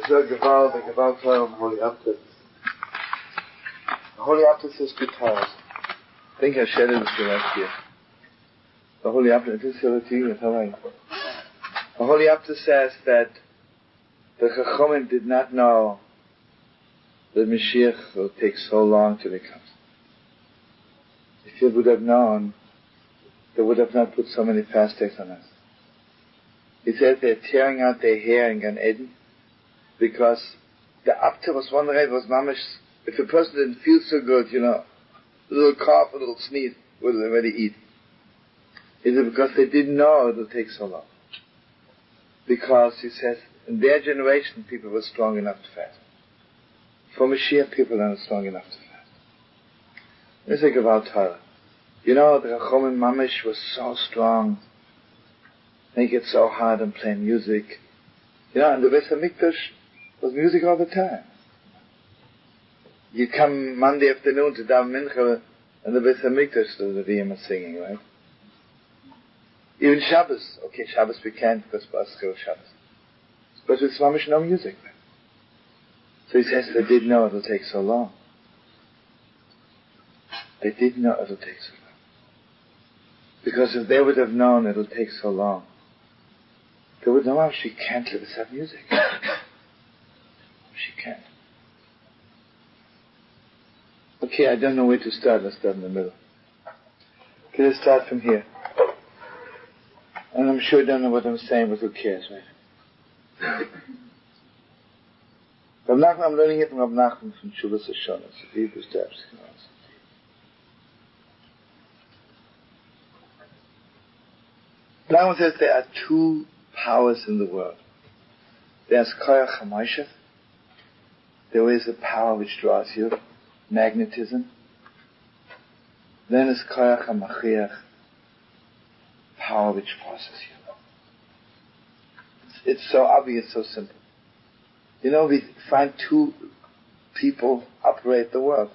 so gewalt from Holy Aptus. The Holy Aptus is guitars. I think I shared it with you last year. The Holy Aptus, is the Holy Aptus says that the Chachamim did not know that Mashiach will take so long till he comes. If you would have known, they would have not put so many fast days on us. He says they're tearing out their hair in Gan Eden because the Apter was one way was mamish. If a person didn't feel so good, a little cough, a little sneeze, would already eat. Is it because they didn't know it would take so long? Because, he says, in their generation, people were strong enough to fast. For Mashiach, people are not strong enough to fast. Let's think about Torah. The Chacham Mamish was so strong. Make it so hard and play music. And the Beis HaMikdash was music all the time. You come Monday afternoon to Daven Mincha, and the Beis HaMikdash, the Rebbeim are singing, right? Even Shabbos. Okay, Shabbos we can't because Paschal Shabbos. But it's mamish no music. So he says they didn't know it will take so long. They didn't know it will take so long. Because if they would have known it will take so long, they would know she can't live without music. She can't. Okay, I don't know where to start. Let's start in the middle. Okay, let's start from here. And I'm sure you don't know what I'm saying, but who cares, right? Reb Nachman, I'm learning it from Reb Nachman from Shuvas Hashanah. It's a Hebrew steps. Nachman says there are two powers in the world. There's Koyach HaMoshav. There is a power which draws you, magnetism. Then there's Koyach HaMachiach, power which forces you. It's so obvious, so simple. We find two people operate the world.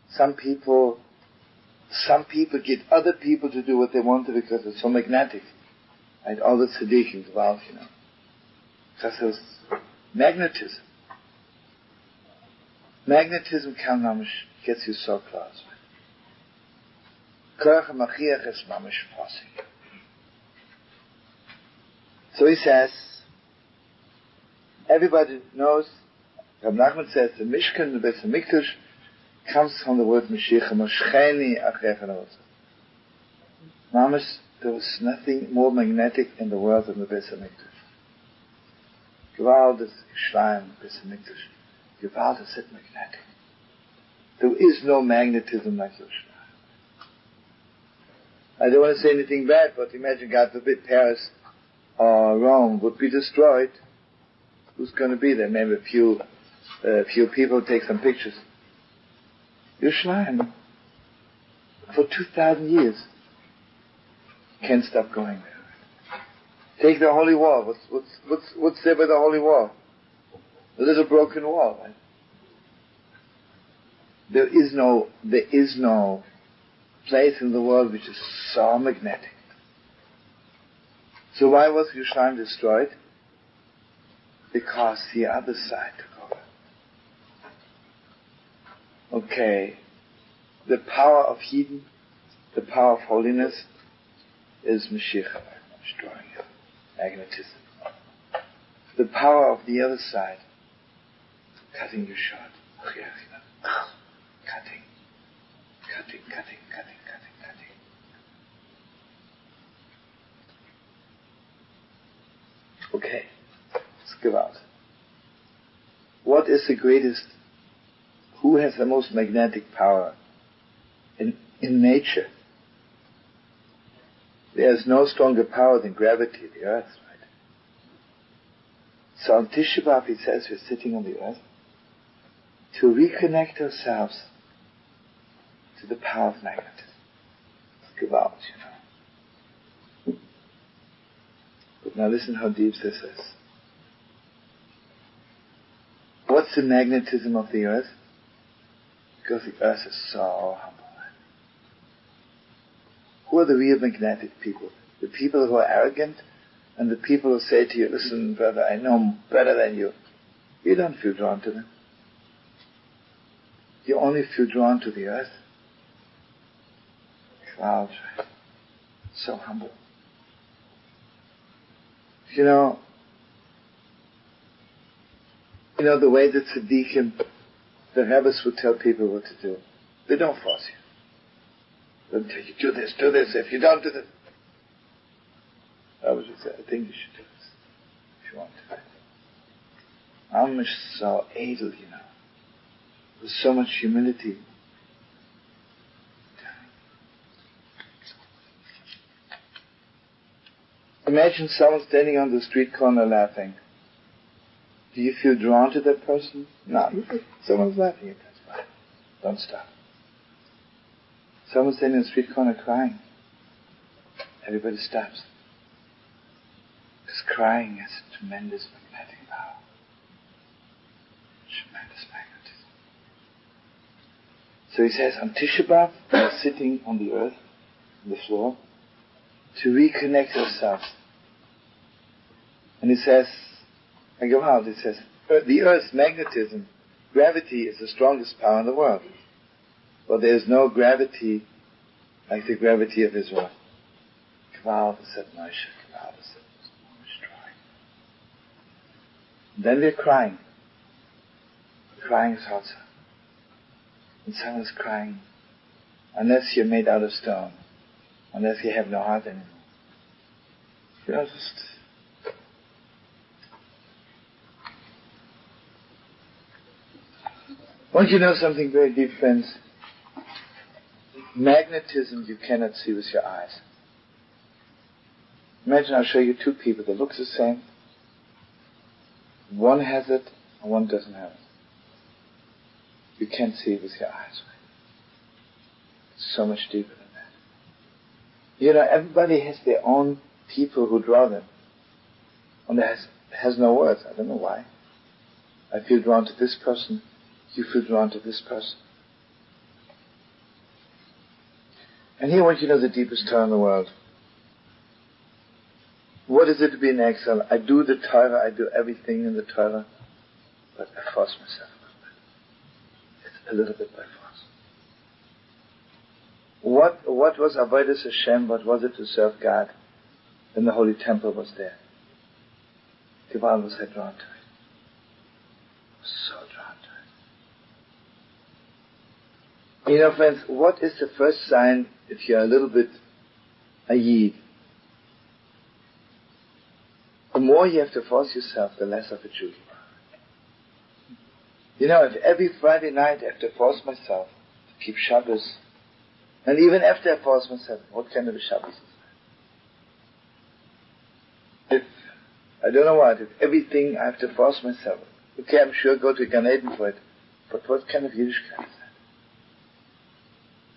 Some people get other people to do what they want to because it's so magnetic. Right? All the tzaddikim involved, Because there's magnetism. Magnetism gets you so close. Koach HaMachiach is mamish forcing. So he says, everybody knows, Reb Nachman says, the Mishkan, the Beis HaMikdash, comes from the word Mashiach, Moshcheni Achrecha Navotza. Mamish, there was nothing more magnetic in the world than the Beis HaMikdash. Gewalt is Shleim, Beis HaMikdash. Gewalt is magnetic. There is no magnetism like Yerushalayim. I don't want to say anything bad, but imagine, God forbid, Paris or Rome would be destroyed. Who's going to be there? Maybe a few people take some pictures. Yerushalayim, for 2,000 years, can't stop going there. Take the Holy Wall. What's there by the Holy Wall? A little broken wall, right? There is no place in the world which is so magnetic. So why was Yerushalayim destroyed? Because the other side took over. Okay, the power of Eden, the power of holiness, is Mashiach, destroying it, magnetism. The power of the other side, cutting you short, cutting. Okay, let's give out. What is the greatest? Who has the most magnetic power in nature? There's no stronger power than gravity, the earth, right? So on Tisha B'Av, he says we're sitting on the earth to reconnect ourselves to the power of magnetism. Let's give out, But now listen how deep this is. What's the magnetism of the earth? Because the earth is so humble. Who are the real magnetic people? The people who are arrogant and the people who say to you, listen, brother, I know better than you. You don't feel drawn to them. You only feel drawn to the earth. Clouds, so humble. You know the way that Tzaddikim, the rabbis would tell people what to do. They don't force you. They'll tell you, do this. If you don't do this, I would say, I think you should do this if you want to do it. I'm so edel, with so much humility. Imagine someone standing on the street corner laughing. Do you feel drawn to that person? No. Someone's laughing at that. Fine. Don't stop. Someone's standing on the street corner crying. Everybody stops. Because crying has a tremendous magnetic power. Tremendous magnetism. So he says, on Tisha B'Av, we are sitting on the earth, on the floor, to reconnect ourselves. And he says, I go out, it says, the earth's magnetism, gravity is the strongest power in the world. But there is no gravity like the gravity of Israel. Then we're crying. Crying is hot. And someone's crying, unless you're made out of stone, unless you have no heart anymore. Just want you to know something very deep, friends? Magnetism you cannot see with your eyes. Imagine I'll show you two people that look the same. One has it and one doesn't have it. You can't see it with your eyes. It's so much deeper than that. Everybody has their own people who draw them. And it has no words. I don't know why. I feel drawn to this person. You feel drawn to this person. And here I want you to know the deepest Torah in the world. What is it to be in exile? I do the Torah, I do everything in the Torah, but I force myself a little bit. It's a little bit by force. What was Avodas Hashem? What was it to serve God when the Holy Temple was there? Gival was so drawn to it. So drawn to it. Friends, what is the first sign if you're a little bit a Yid? The more you have to force yourself, the less of a Jew you are. If every Friday night I have to force myself to keep Shabbos, and even after I force myself, what kind of a Shabbos is that? If everything I have to force myself, okay, I'm sure go to Gan Eden for it, but what kind of Yiddishkeit is that?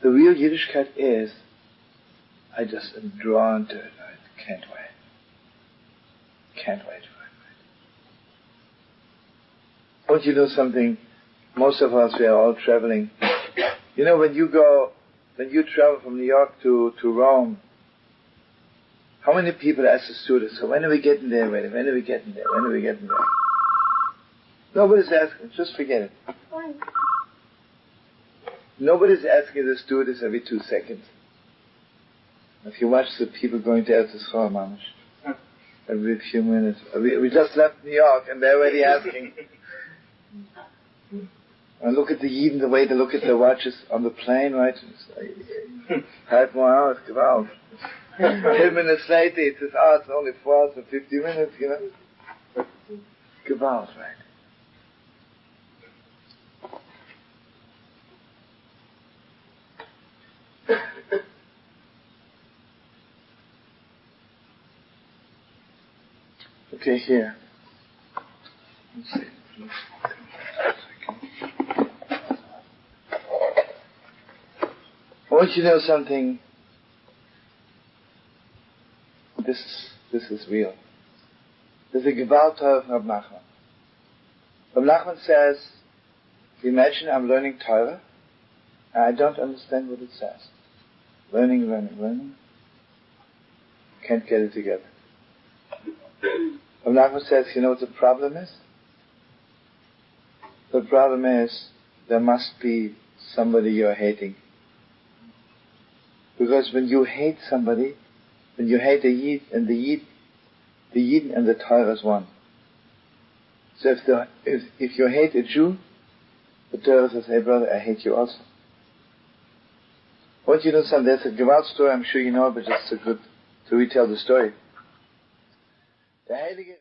The real Yiddishkeit is, I just am drawn to it, I can't wait. Can't wait for it. I want you to know something. Most of us, we are all traveling. When you travel from New York to Rome, how many people ask the stewardess, so when are we getting there? When are we getting there? When are we getting there? Nobody's asking. Just forget it. Nobody's asking the stewardess every 2 seconds. If you watch the people going to Eretz Yisrael, Mamish, every few minutes. We just left New York and they're already asking. And look at the Yidden, the way they look at their watches on the plane, right? It's like, 5 more hours, gewalt. 10 minutes later, it says, it's only 4 hours and 50 minutes, Gewalt, right? Okay, here. Let's see. I want you to know something. This is real. There's a Gewalt Torah of Reb Nachman. Reb Nachman says, imagine I'm learning Torah, and I don't understand what it says. Learning. Can't get it together. Reb Nachman says, what the problem is? The problem is, there must be somebody you're hating. Because when you hate somebody, when you hate a Yid, and the Yid and the Torah is one. So if you hate a Jew, the Torah says, hey brother, I hate you also. I want you to know something. There's a Gewalt story, I'm sure you know, but just so good to retell the story. The Heilige